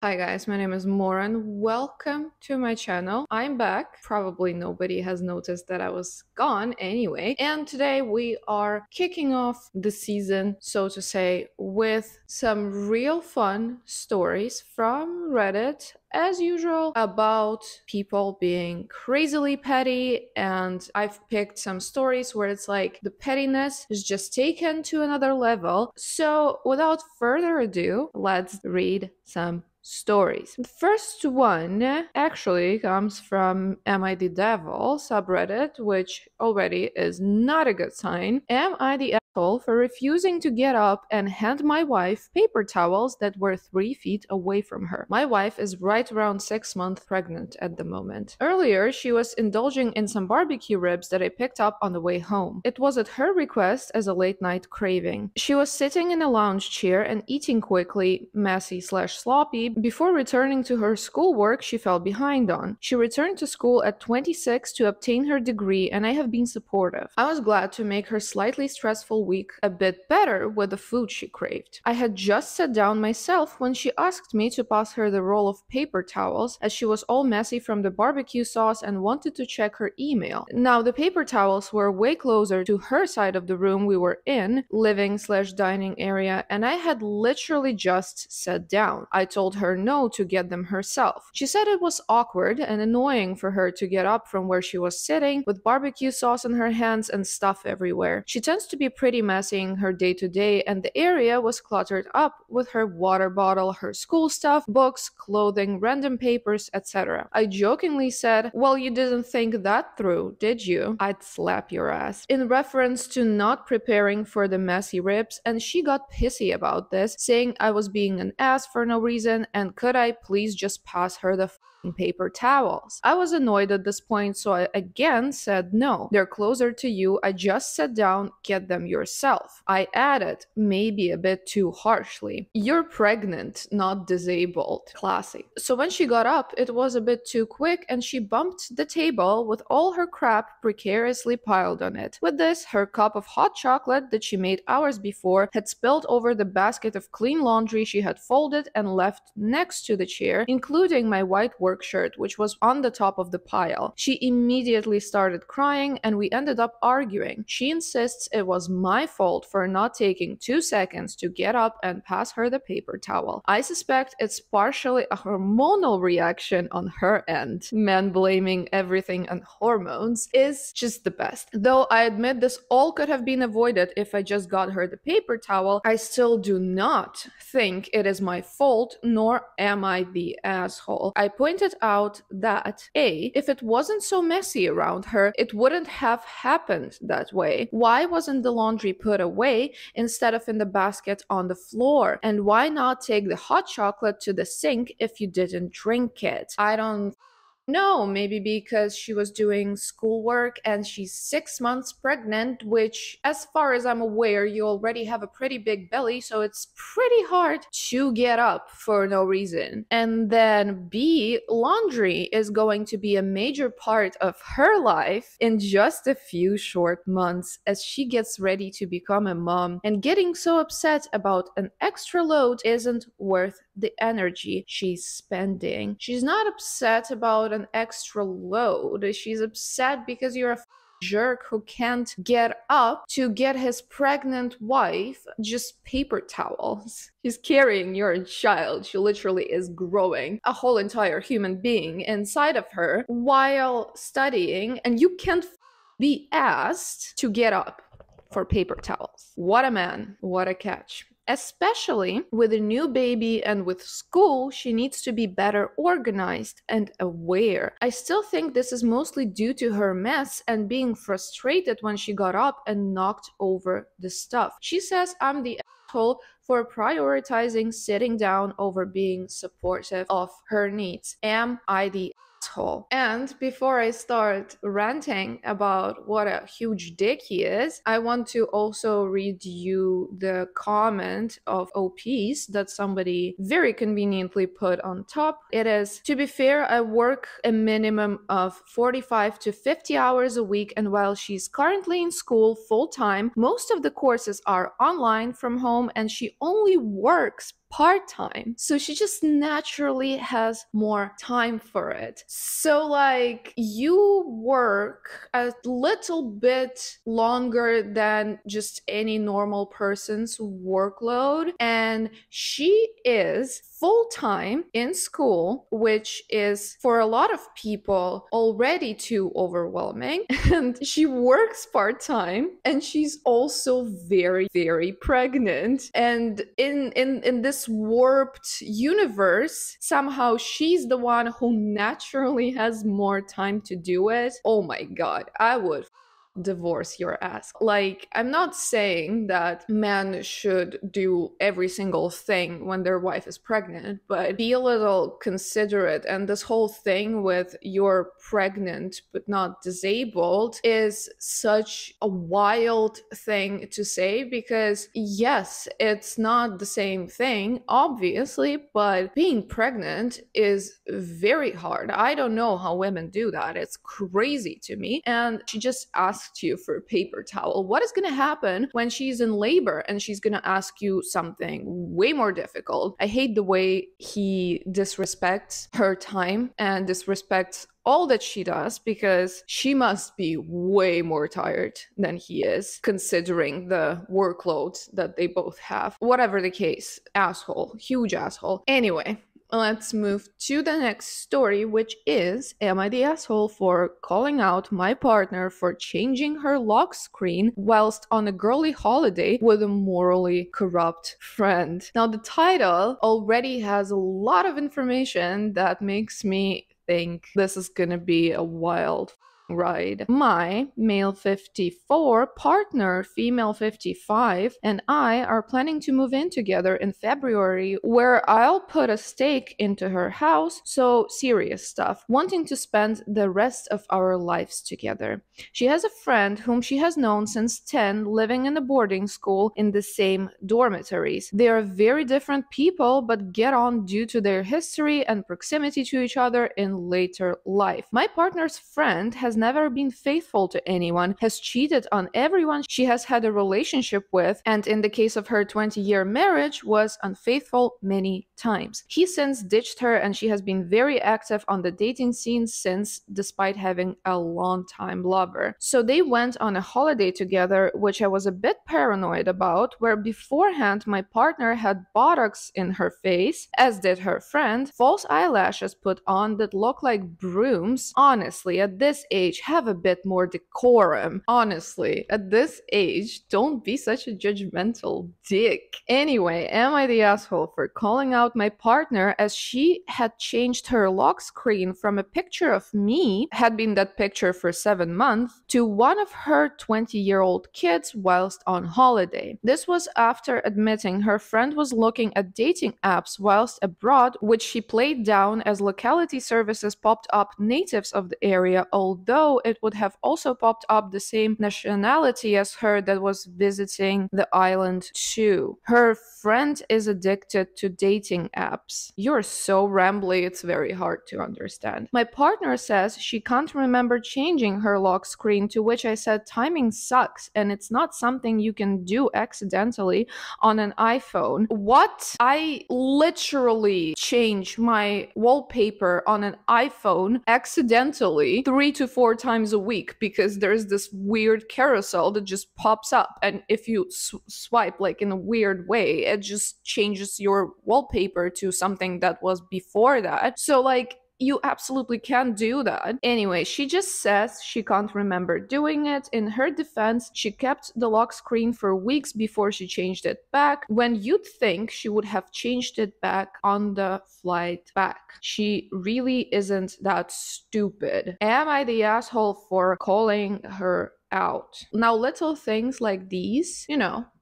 Hi guys, my name is Moran. Welcome to my channel. I'm back. Probably nobody has noticed that I was gone anyway. And today we are kicking off the season, so to say, with some real fun stories from Reddit, as usual, about people being crazily petty. And I've picked some stories where it's like the pettiness is just taken to another level. So without further ado, let's read some stories. The first one actually comes from Am I the Devil subreddit, which already is not a good sign. Am I the asshole for refusing to get up and hand my wife paper towels that were 3 feet away from her? My wife is right around 6 months pregnant at the moment. Earlier, she was indulging in some barbecue ribs that I picked up on the way home. It was at her request as a late night craving. She was sitting in a lounge chair and eating quickly, messy slash sloppy, before returning to her schoolwork she fell behind on. She returned to school at 26 to obtain her degree, and I have been supportive. I was glad to make her slightly stressful week a bit better with the food she craved. I had just sat down myself when she asked me to pass her the roll of paper towels, as she was all messy from the barbecue sauce and wanted to check her email. Now, the paper towels were way closer to her side of the room we were in, living slash dining area, and I had literally just sat down. I told her no to get them herself. She said it was awkward and annoying for her to get up from where she was sitting with barbecue sauce in her hands and stuff everywhere. She tends to be pretty messy in her day-to-day, and the area was cluttered up with her water bottle, her school stuff, books, clothing, random papers, etc. I jokingly said, "Well, you didn't think that through, did you? I'd slap your ass," in reference to not preparing for the messy ribs, and she got pissy about this, saying I was being an ass for no reason, and could I please just pass her the paper towels. I was annoyed at this point, so I again said no. They're closer to you. I just sat down, get them yourself. I added, maybe a bit too harshly, "You're pregnant, not disabled." Classy. So when she got up, it was a bit too quick and she bumped the table with all her crap precariously piled on it. With this, her cup of hot chocolate that she made hours before had spilled over the basket of clean laundry she had folded and left next to the chair, including my white work shirt, which was on the top of the pile. She immediately started crying and we ended up arguing. She insists it was my fault for not taking 2 seconds to get up and pass her the paper towel. I suspect it's partially a hormonal reaction on her end. Men blaming everything on hormones is just the best. Though I admit this all could have been avoided if I just got her the paper towel, I still do not think it is my fault, nor am I the asshole. I pointed out that A, if it wasn't so messy around her, it wouldn't have happened that way. Why wasn't the laundry put away instead of in the basket on the floor? And why not take the hot chocolate to the sink if you didn't drink it? I don't no, maybe because she was doing schoolwork and she's 6 months pregnant, which, as far as I'm aware, you already have a pretty big belly, so it's pretty hard to get up for no reason. And then B, laundry is going to be a major part of her life in just a few short months as she gets ready to become a mom, and getting so upset about an extra load isn't worth the energy she's spending. She's not upset about an extra load. She's upset because you're a jerk who can't get up to get his pregnant wife just paper towels. She's carrying your child. She literally is growing a whole entire human being inside of her while studying, and you can't be asked to get up for paper towels. What a man. What a catch. Especially with a new baby and with school, she needs to be better organized and aware. I still think this is mostly due to her mess and being frustrated when she got up and knocked over the stuff. She says I'm the asshole for prioritizing sitting down over being supportive of her needs. Am I the asshole? And before I start ranting about what a huge dick he is, I want to also read you the comment of OPs that somebody very conveniently put on top. It is, "To be fair, I work a minimum of 45 to 50 hours a week, and while she's currently in school full-time, most of the courses are online from home, and she only works part-time. So she just naturally has more time for it. So like you work a little bit longer than just any normal person's workload, and she is full-time in school, which is for a lot of people already too overwhelming. And she works part-time, and she's also very pregnant. And in this warped universe, somehow she's the one who naturally has more time to do it. Oh my god, I would divorce your ass. Like, I'm not saying that men should do every single thing when their wife is pregnant, but be a little considerate. And this whole thing with you're pregnant but not disabled is such a wild thing to say, because yes, it's not the same thing, obviously, but being pregnant is very hard. I don't know how women do that. It's crazy to me. And she just asked you for a paper towel. What is going to happen when she's in labor and she's going to ask you something way more difficult? I hate the way he disrespects her time and disrespects all that she does, because she must be way more tired than he is, considering the workload that they both have. Whatever the case, asshole, huge asshole. Anyway, let's move to the next story, which is, am I the asshole for calling out my partner for changing her lock screen whilst on a girly holiday with a morally corrupt friend? Now, the title already has a lot of information that makes me think this is gonna be a wild ride. My male 54 partner, female 55, and I are planning to move in together in February, where I'll put a stake into her house, so serious stuff, wanting to spend the rest of our lives together. She has a friend whom she has known since 10, living in a boarding school in the same dormitories. They are very different people, but get on due to their history and proximity to each other in later life. My partner's friend has never been faithful to anyone, has cheated on everyone she has had a relationship with, and in the case of her 20-year marriage, was unfaithful many times. He since ditched her, and she has been very active on the dating scene since, despite having a long-time lover. So they went on a holiday together, which I was a bit paranoid about, where beforehand my partner had Botox in her face, as did her friend, false eyelashes put on that look like brooms. Honestly, at this age, have a bit more decorum. Honestly, at this age, don't be such a judgmental dick. Anyway, am I the asshole for calling out my partner, as she had changed her lock screen from a picture of me, had been that picture for 7 months, to one of her 20-year-old kids whilst on holiday. This was after admitting her friend was looking at dating apps whilst abroad, which she played down as locality services popped up natives of the area, although it would have also popped up the same nationality as her that was visiting the island too. Her friend is addicted to dating apps. You're so rambly, it's very hard to understand. My partner says she can't remember changing her lock screen, to which I said timing sucks and it's not something you can do accidentally on an iPhone. What? I literally change my wallpaper on an iPhone accidentally 3 to 4 times a week, because there's this weird carousel that just pops up, and if you swipe like in a weird way, it just changes your wallpaper to something that was before that. So like, you absolutely can do that. Anyway, she just says she can't remember doing it. In her defense, she kept the lock screen for weeks before she changed it back, when you'd think she would have changed it back on the flight back. She really isn't that stupid. Am I the asshole for calling her out? Now, little things like these,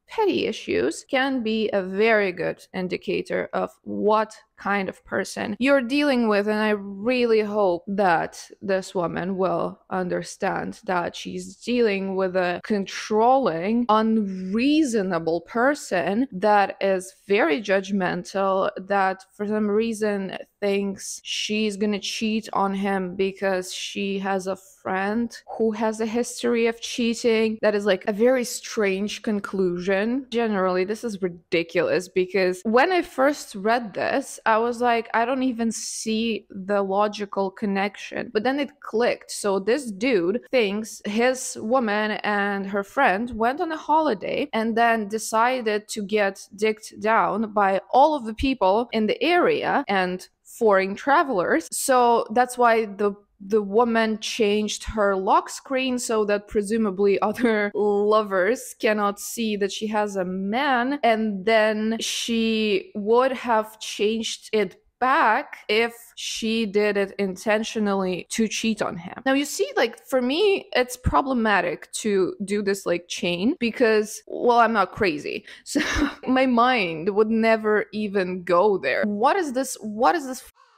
petty issues, can be a very good indicator of what kind of person you're dealing with. And I really hope that this woman will understand that she's dealing with a controlling, unreasonable person that is very judgmental, that for some reason thinks she's gonna cheat on him because she has a friend who has a history of cheating. That is like a very strange conclusion. Generally, this is ridiculous, because when I first read this, I was like, I don't even see the logical connection. But then it clicked. So this dude thinks his woman and her friend went on a holiday and then decided to get dicked down by all of the people in the area and foreign travelers. So that's why the woman changed her lock screen so that presumably other lovers cannot see that she has a man, and then she would have changed it back if she did it intentionally to cheat on him. Now, you see, like, for me, it's problematic to do this like chain because, well, I'm not crazy. So my mind would never even go there. What is this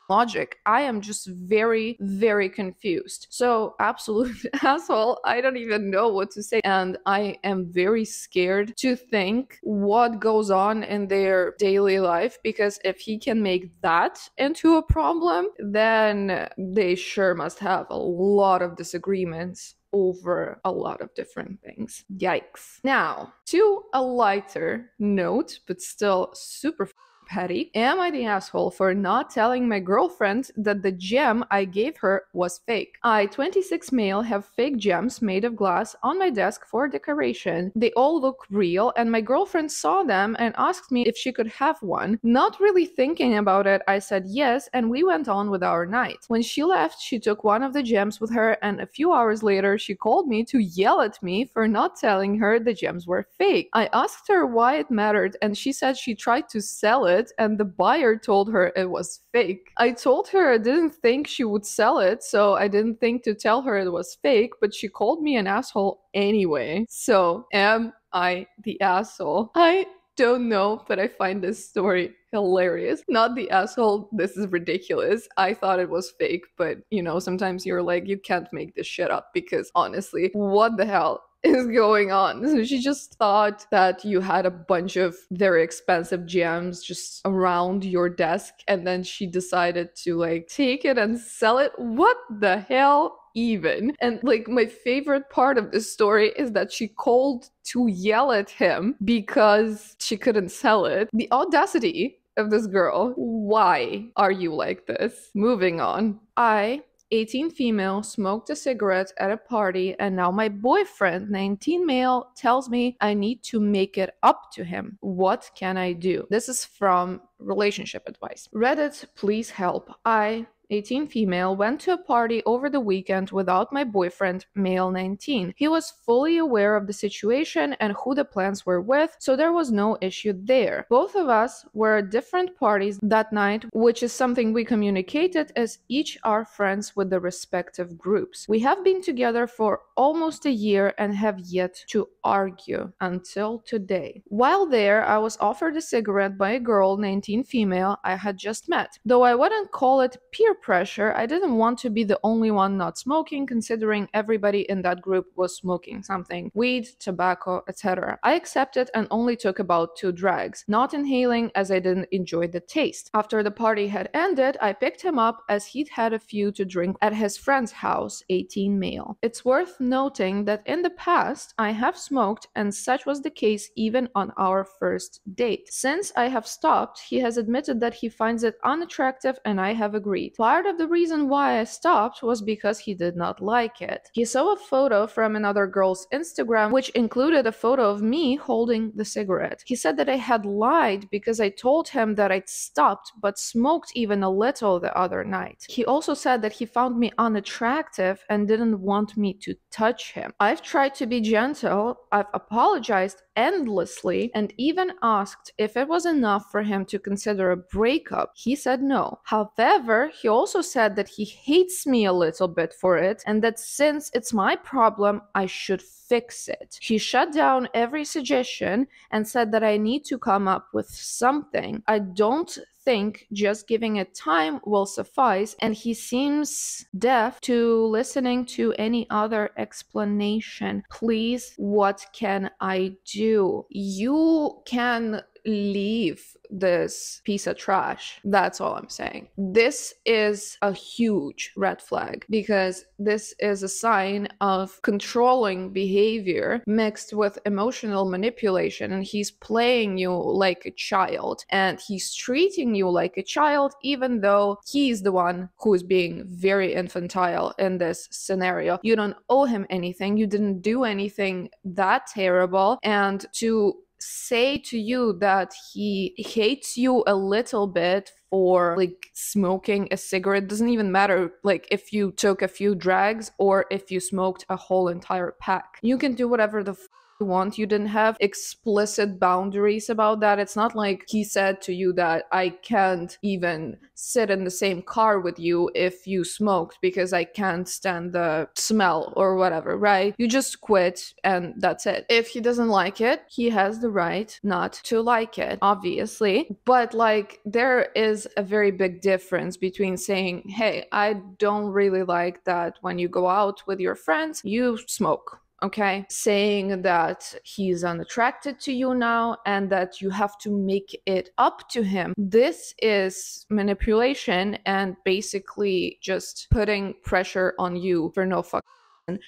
logic? I am just very, very confused. So, absolute asshole, I don't even know what to say. And I am very scared to think what goes on in their daily life, because if he can make that into a problem, then they sure must have a lot of disagreements over a lot of different things. Yikes. Now, to a lighter note, but still super petty. Am I the asshole for not telling my girlfriend that the gem I gave her was fake? I, 26 male, have fake gems made of glass on my desk for decoration. They all look real, and my girlfriend saw them and asked me if she could have one. Not really thinking about it, I said yes, and we went on with our night. When she left, she took one of the gems with her, and a few hours later, she called me to yell at me for not telling her the gems were fake. I asked her why it mattered, and she said she tried to sell it and the buyer told her it was fake. I told her I didn't think she would sell it, so I didn't think to tell her it was fake, but she called me an asshole anyway. So, am I the asshole? I don't know, but I find this story hilarious. Not the asshole, this is ridiculous. I thought it was fake, but you know, sometimes you're like, you can't make this shit up, because honestly, what the hell is going on? So she just thought that you had a bunch of very expensive gems just around your desk, and then she decided to like take it and sell it. What the hell? Even. And like, my favorite part of this story is that she called to yell at him because she couldn't sell it. The audacity of this girl. Why are you like this? Moving on. I, 18 female, smoked a cigarette at a party, and now my boyfriend, 19 male, tells me I need to make it up to him. What can I do? This is from Relationship Advice. Reddit, please help. I, 18 female, went to a party over the weekend without my boyfriend, male 19. He was fully aware of the situation and who the plans were with, so there was no issue there. Both of us were at different parties that night, which is something we communicated, as each are friends with the respective groups. We have been together for almost a year and have yet to argue until today. While there, I was offered a cigarette by a girl, 19 female, I had just met. Though I wouldn't call it peer pressure, I didn't want to be the only one not smoking, considering everybody in that group was smoking something: weed, tobacco, etc. I accepted and only took about 2 drags, not inhaling as I didn't enjoy the taste. After the party had ended, I picked him up as he'd had a few to drink at his friend's house, 18 male. It's worth noting that in the past, I have smoked, and such was the case even on our first date. Since I have stopped, he has admitted that he finds it unattractive, and I have agreed. Part of the reason why I stopped was because he did not like it. He saw a photo from another girl's Instagram, which included a photo of me holding the cigarette. He said that I had lied because I told him that I'd stopped but smoked even a little the other night. He also said that he found me unattractive and didn't want me to touch him. I've tried to be gentle, I've apologized endlessly, and even asked if it was enough for him to consider a breakup. He said no. However, he also said that he hates me a little bit for it, and that since it's my problem, I should fix it. He shut down every suggestion and said that I need to come up with something. I don't think just giving it time will suffice, and he seems deaf to listening to any other explanation. Please, what can I do? You can leave this piece of trash. That's all I'm saying. This is a huge red flag because this is a sign of controlling behavior mixed with emotional manipulation, and he's playing you like a child and he's treating you like a child even though he's the one who is being very infantile in this scenario. You don't owe him anything, you didn't do anything that terrible, and to say to you that he hates you a little bit for like smoking a cigarette, doesn't even matter like if you took a few drags or if you smoked a whole entire pack. You can do whatever the you want. You didn't have explicit boundaries about that. It's not like he said to you that I can't even sit in the same car with you if you smoked because I can't stand the smell or whatever, right? You just quit and that's it. If he doesn't like it, he has the right not to like it, obviously. But like there is a very big difference between saying, hey, I don't really like that when you go out with your friends, you smoke. Okay, saying that he's unattracted to you now and that you have to make it up to him. This is manipulation and basically just putting pressure on you for no fuck.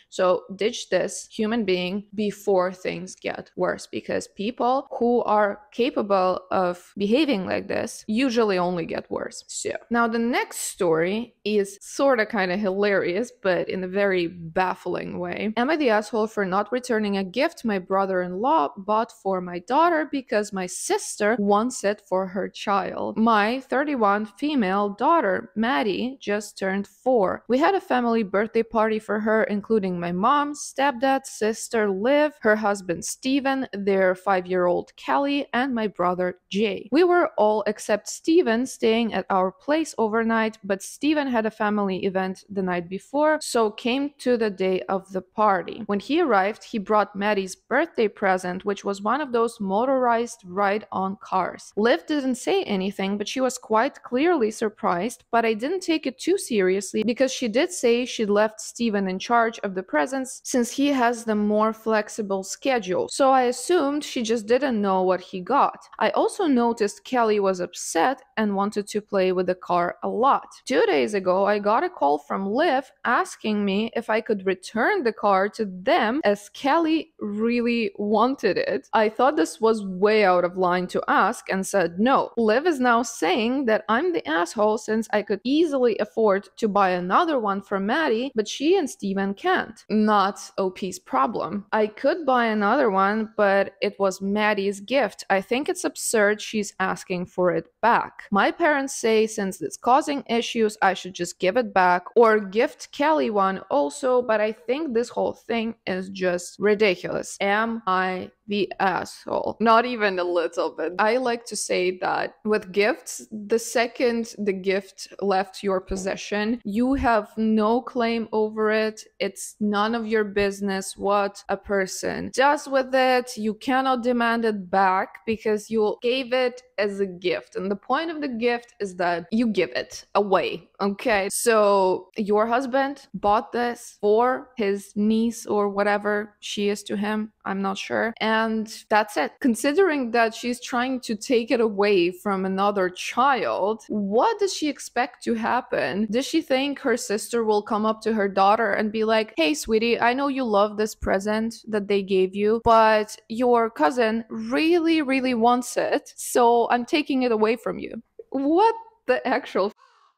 So ditch this human being before things get worse, because people who are capable of behaving like this usually only get worse. So now the next story is sort of kind of hilarious, but in a very baffling way. Am I the asshole for not returning a gift my brother-in-law bought for my daughter because my sister wants it for her child? My 31 female daughter, Maddie, just turned 4. We had a family birthday party for her, including my mom, stepdad, sister Liv, her husband Steven, their 5-year-old Kelly, and my brother Jay. We were all except Steven staying at our place overnight, but Steven had a family event the night before, so came to the day of the party. When he arrived, he brought Maddie's birthday present, which was one of those motorized ride-on cars. Liv didn't say anything, but she was quite clearly surprised, but I didn't take it too seriously because she did say she'd left Steven in charge of the presents since he has the more flexible schedule, so I assumed she just didn't know what he got. I also noticed Kelly was upset and wanted to play with the car a lot. 2 days ago, I got a call from Liv asking me if I could return the car to them as Kelly really wanted it. I thought this was way out of line to ask and said no. Liv is now saying that I'm the asshole since I could easily afford to buy another one for Maddie, but she and Steven can't. Not OP's problem. I could buy another one, but it was Maddie's gift. I think it's absurd she's asking for it back. My parents say since it's causing issues, I should just give it back or gift Kelly one also, but I think this whole thing is just ridiculous. Am I the asshole? Not even a little bit. I like to say that with gifts, the second the gift left your possession, you have no claim over it. It's none of your business what a person does with it. You cannot demand it back because you gave it as a gift. And the point of the gift is that you give it away. Okay, so your husband bought this for his niece or whatever she is to him. I'm not sure. And that's it. Considering that she's trying to take it away from another child, what does she expect to happen? Does she think her sister will come up to her daughter and be like, hey, sweetie, I know you love this present that they gave you, but your cousin really, really wants it, so I'm taking it away from you. What the actual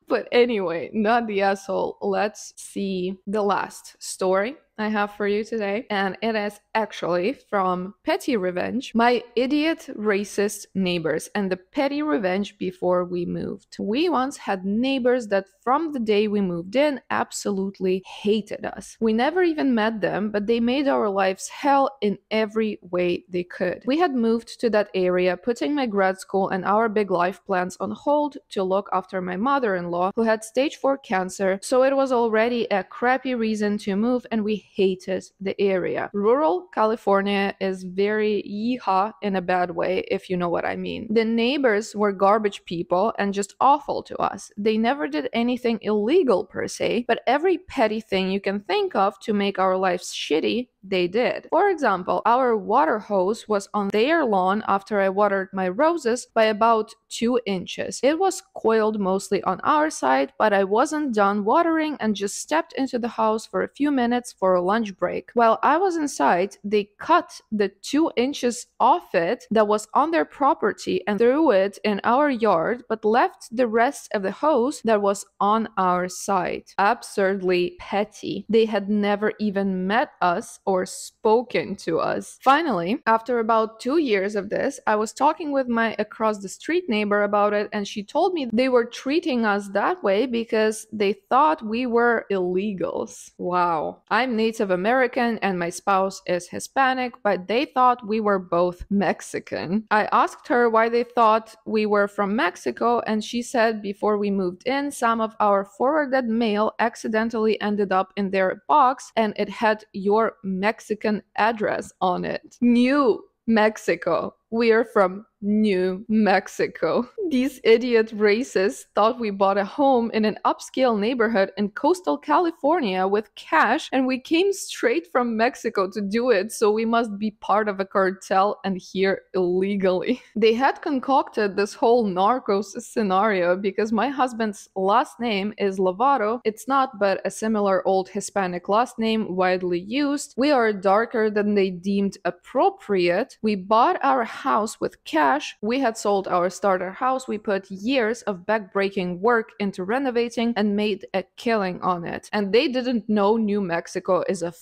But anyway, not the asshole. Let's see the last story I have for you today, and it is actually from Petty Revenge, My Idiot Racist Neighbors and the Petty Revenge Before We Moved. We once had neighbors that from the day we moved in absolutely hated us. We never even met them, but they made our lives hell in every way they could. We had moved to that area, putting my grad school and our big life plans on hold to look after my mother-in-law, who had stage 4 cancer, so it was already a crappy reason to move, and we hated the area. Rural California is very yeehaw in a bad way, if you know what I mean. The neighbors were garbage people and just awful to us. They never did anything illegal per se, but every petty thing you can think of to make our lives shitty, they did. For example, our water hose was on their lawn after I watered my roses by about 2 inches. It was coiled mostly on our side, but I wasn't done watering and just stepped into the house for a few minutes for a lunch break. While I was inside, they cut the 2 inches off it that was on their property and threw it in our yard, but left the rest of the hose that was on our side. Absurdly petty. They had never even met us or spoken to us. Finally, after about 2 years of this, I was talking with my across the street neighbor about it, and she told me they were treating us that way because they thought we were illegals. Wow. I'm Native American and my spouse is Hispanic, but they thought we were both Mexican. I asked her why they thought we were from Mexico, and she said before we moved in, some of our forwarded mail accidentally ended up in their box and it had your Mexican address on it. New Mexico. We are from New Mexico. These idiot racists thought we bought a home in an upscale neighborhood in coastal California with cash, and we came straight from Mexico to do it, so we must be part of a cartel and here illegally. They had concocted this whole narcos scenario because my husband's last name is Lovato. It's not, but a similar old Hispanic last name widely used. We are darker than they deemed appropriate. We bought our house with cash. We had sold our starter house. We put years of back-breaking work into renovating and made a killing on it. And they didn't know New Mexico is a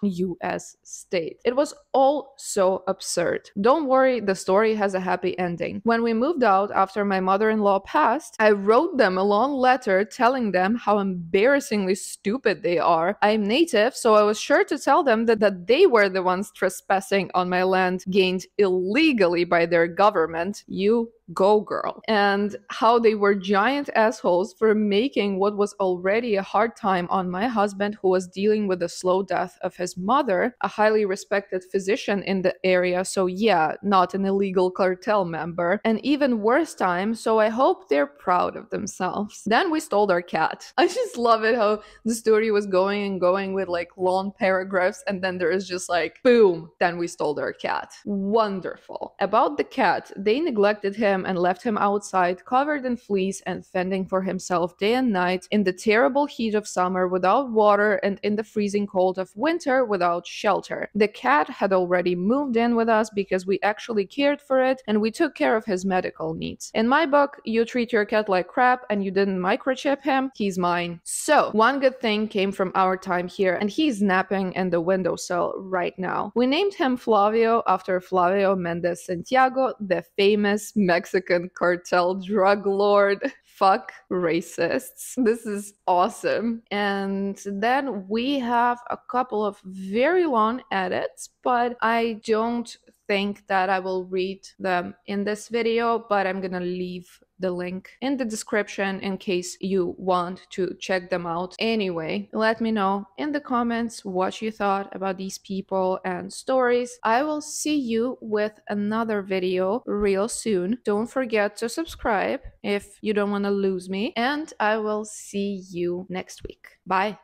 US state. It was all so absurd. Don't worry, the story has a happy ending. When we moved out after my mother-in-law passed, I wrote them a long letter telling them how embarrassingly stupid they are. I'm native, so I was sure to tell them that they were the ones trespassing on my land gained illegally by their government. You go girl. And how they were giant assholes for making what was already a hard time on my husband, who was dealing with the slow death of his mother, a highly respected physician in the area, so yeah, not an illegal cartel member, an even worse time, so I hope they're proud of themselves. Then we stole their cat. I just love it how the story was going and going with like long paragraphs, and then there is just like, boom, then we stole their cat. Wonderful. About the cat, they neglected him and left him outside, covered in fleas and fending for himself day and night in the terrible heat of summer without water and in the freezing cold of winter without shelter. The cat had already moved in with us because we actually cared for it and we took care of his medical needs. In my book, you treat your cat like crap and you didn't microchip him, he's mine. So, one good thing came from our time here, and he's napping in the windowsill right now. We named him Flavio after Flavio Mendez Santiago, the famous Mexican cartel drug lord. Fuck racists. This is awesome. And then we have a couple of very long edits, but I don't think that I will read them in this video, but I'm gonna leave the link in the description in case you want to check them out. Anyway, let me know in the comments what you thought about these people and stories. I will see you with another video real soon. Don't forget to subscribe if you don't want to lose me, and I will see you next week. Bye.